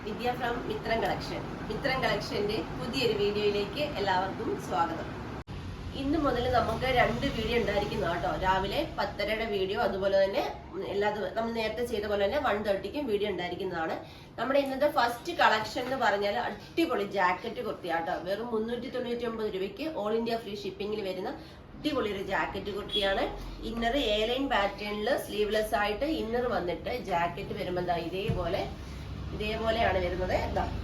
Vidya from Mithram collection. മിത്രം കളക്ഷന്റെ പുതിയൊരു വീഡിയോയിലേക്ക് എല്ലാവർക്കും സ്വാഗതം. ഇന്ന് മുതൽ നമുക്ക് 2 വീഡിയോ ഉണ്ടായിരിക്കുന്നു കേട്ടോ. രാവിലെ 10:30 വീഡിയോ, അതുപോലെ തന്നെ നമ്മൾ നേരത്തെ ചെയ്ത പോലെ തന്നെ 1:30 വീഡിയോ ഉണ്ടായിരിക്കുന്നതാണ്. നമ്മുടെ ഇന്നത്തെ ഫസ്റ്റ് കളക്ഷൻ എന്ന് പറഞ്ഞാൽ അടിപൊളി ജാക്കറ്റ് കുർത്തിയാട്ടോ. വെറും 399 രൂപയ്ക്ക് ഓൾ ഇന്ത്യ ഫ്രീ ഷിപ്പിംഗിൽ വരുന്ന അടിപൊളി ഒരു ജാക്കറ്റ് കുർത്തിയാണ്. ഇന്നർ എയർലൈൻ പാറ്റേണിൽ സ്ലീവ്ലെസ് ആയിട്ട് ഇന്നർ വന്നിട്ട് ജാക്കറ്റ് വരുമ്പോൾ ഇതേപോലെയാണ് വരുന്നത്.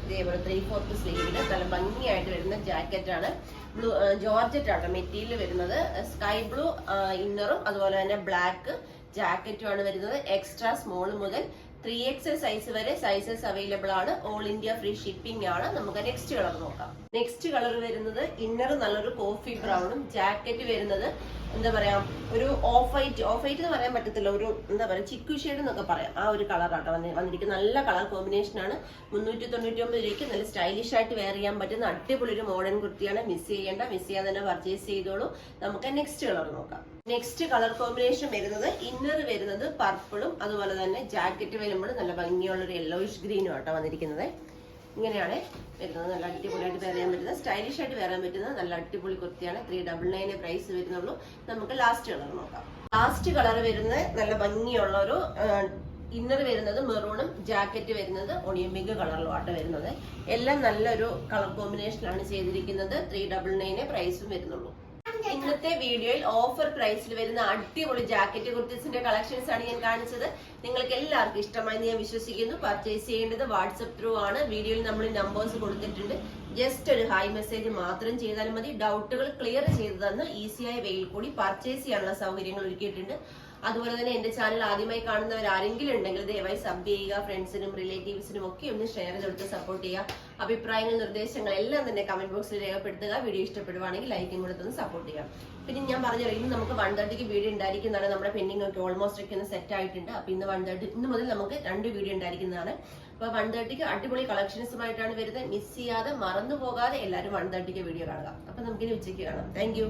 ഇതേപോലെ 3/4 സ്ലീവില് നല്ല ഭംഗിയായിട്ട് വരുന്ന ജാക്കറ്റ് ആണ്. ജോർജറ്റ് ആണ് മെറ്റീരിയൽ വരുന്നത്. സ്കൈ ബ്ലൂ ഇന്നറും അതുപോലെ തന്നെ ബ്ലാക്ക് ജാക്കറ്റും ആണ് വരുന്നത്. എക്സ്ട്രാ സ്മോൾ മുതൽ 3XL സൈസ് വരെ സൈസസ് അവൈലബിൾ ആണ്. ഓൾ ഇന്ത്യ ഫ്രീ ഷിപ്പിംഗ് ആണ്. നമുക്ക് നെക്സ്റ്റ് കളർ നോക്കാം. നെക്സ്റ്റ് കളർ വരുന്നത് ഇന്നർ നല്ലൊരു കോഫി ബ്രൗണും ജാക്കറ്റ് വരുന്നത് എന്താ പറയാ ഒരു ഓഫ് വൈറ്റ് എന്ന് പറയാൻ പറ്റത്തില്ല, ഒരു എന്താ പറയാ ചിക്കു ഷെയ്ഡ് എന്നൊക്കെ പറയാം. ആ ഒരു കളറാട്ടോ വന്നിരിക്കുന്നത്. നല്ല കളർ കോമ്പിനേഷൻ ആണ്. 399 രൂപയ്ക്ക് നല്ല സ്റ്റൈലിഷ് ആയിട്ട് വെയർ ചെയ്യാൻ പറ്റുന്ന അടിപൊളി ഒരു മോഡേൺ കുർത്തിയാണ്. മിസ് ചെയ്യാതെ തന്നെ പർച്ചേസ് ചെയ്തോളൂ. നമുക്ക് നെക്സ്റ്റ് കളർ നോക്കാം. നെക്സ്റ്റ് കളർ കോമ്പിനേഷൻ വരുന്നത് ഇന്നർ വരുന്നത് പർപ്പിളും അതുപോലെ തന്നെ ജാക്കറ്റ് വരുമ്പോൾ നല്ല ഭംഗിയുള്ള ഒരു യെല്ലോയിഷ് ഗ്രീനും ആട്ടോ വന്നിരിക്കുന്നത്. ഇങ്ങനെയാണ് വരുന്നത്. നല്ല അടിപൊളിയായിട്ട് വെയർ ചെയ്യാൻ പറ്റുന്നത്, സ്റ്റൈലിഷ് ആയിട്ട് വെയർ ചെയ്യാൻ പറ്റുന്നത് നല്ല അടിപൊളി കുർത്തിയാണ്. 399 പ്രൈസ് വരുന്നുള്ളൂ. നമുക്ക് ലാസ്റ്റ് കളർ നോക്കാം. ലാസ്റ്റ് കളർ വരുന്നത് നല്ല ഭംഗിയുള്ള ഒരു ഇന്നർ വരുന്നത് മെറൂണും ജാക്കറ്റ് വരുന്നത് ഒണിയൻ പിങ്ക് കളറിലും ആട്ടോ വരുന്നത്. എല്ലാം നല്ലൊരു കളർ കോമ്പിനേഷനാണ് ചെയ്തിരിക്കുന്നത്. 399 പ്രൈസും വരുന്നുള്ളൂ. ഇന്നത്തെ വീഡിയോയിൽ ഓഫർ പ്രൈസിൽ വരുന്ന അടിപൊളി ജാക്കറ്റ് കുർത്തീസിന്റെ കളക്ഷൻസ് ആണ് ഞാൻ കാണിച്ചത്. നിങ്ങൾക്ക് എല്ലാവർക്കും ഇഷ്ടമായി ഞാൻ വിശ്വസിക്കുന്നു. പർച്ചേസ് ചെയ്യേണ്ടത് വാട്സ്ആപ്പ് ത്രൂ ആണ്. വീഡിയോയിൽ നമ്മൾ നമ്പേഴ്സ് കൊടുത്തിട്ടുണ്ട്. ജസ്റ്റ് ഒരു ഹായ് മെസ്സേജ് മാത്രം ചെയ്താൽ മതി. ഡൗട്ടുകൾ ക്ലിയർ ചെയ്തു തന്ന് ഈസിയായ വേയിൽ കൂടി പർച്ചേസ് ചെയ്യാനുള്ള സൗകര്യങ്ങൾ ഒരുക്കിയിട്ടുണ്ട്. അതുപോലെ തന്നെ എന്റെ ചാനൽ ആദ്യമായി കാണുന്നവർ ആരെങ്കിലും ഉണ്ടെങ്കിൽ ദയവായി സബ് ചെയ്യുക. ഫ്രണ്ട്സിനും റിലേറ്റീവ്സിനും ഒക്കെ ഒന്ന് ഷെയർ ചെയ്തെടുത്ത് സപ്പോർട്ട് ചെയ്യുക. അഭിപ്രായങ്ങൾ നിർദ്ദേശങ്ങൾ എല്ലാം തന്നെ കമന്റ് ബോക്സിൽ രേഖപ്പെടുത്തുക. വീഡിയോ ഇഷ്ടപ്പെടുവാണെങ്കിൽ ലൈക്കും കൊടുത്തൊന്ന് സപ്പോർട്ട് ചെയ്യാം. പിന്നെ ഞാൻ പറഞ്ഞല്ലോ, ഇന്ന് നമുക്ക് 1:30 വീഡിയോ ഉണ്ടായിരിക്കുന്നതാണ്. നമ്മുടെ പെൻഡിംഗ് ഒക്കെ ഓൾമോസ്റ്റ് ഒക്കെ ഒന്ന് സെറ്റ് ആയിട്ടുണ്ട്. അപ്പൊ ഇന്ന് മുതൽ നമുക്ക് 2 വീഡിയോ ഉണ്ടായിരിക്കുന്നതാണ്. അപ്പൊ 1:30 അടിപൊളി കളക്ഷൻസുമായിട്ടാണ് വരുന്നത്. മിസ് ചെയ്യാതെ മറന്നു പോകാതെ എല്ലാവരും 1:30 വീഡിയോ കാണുക. അപ്പൊ നമുക്കിനി ഉച്ചയ്ക്ക് കാണാം. താങ്ക്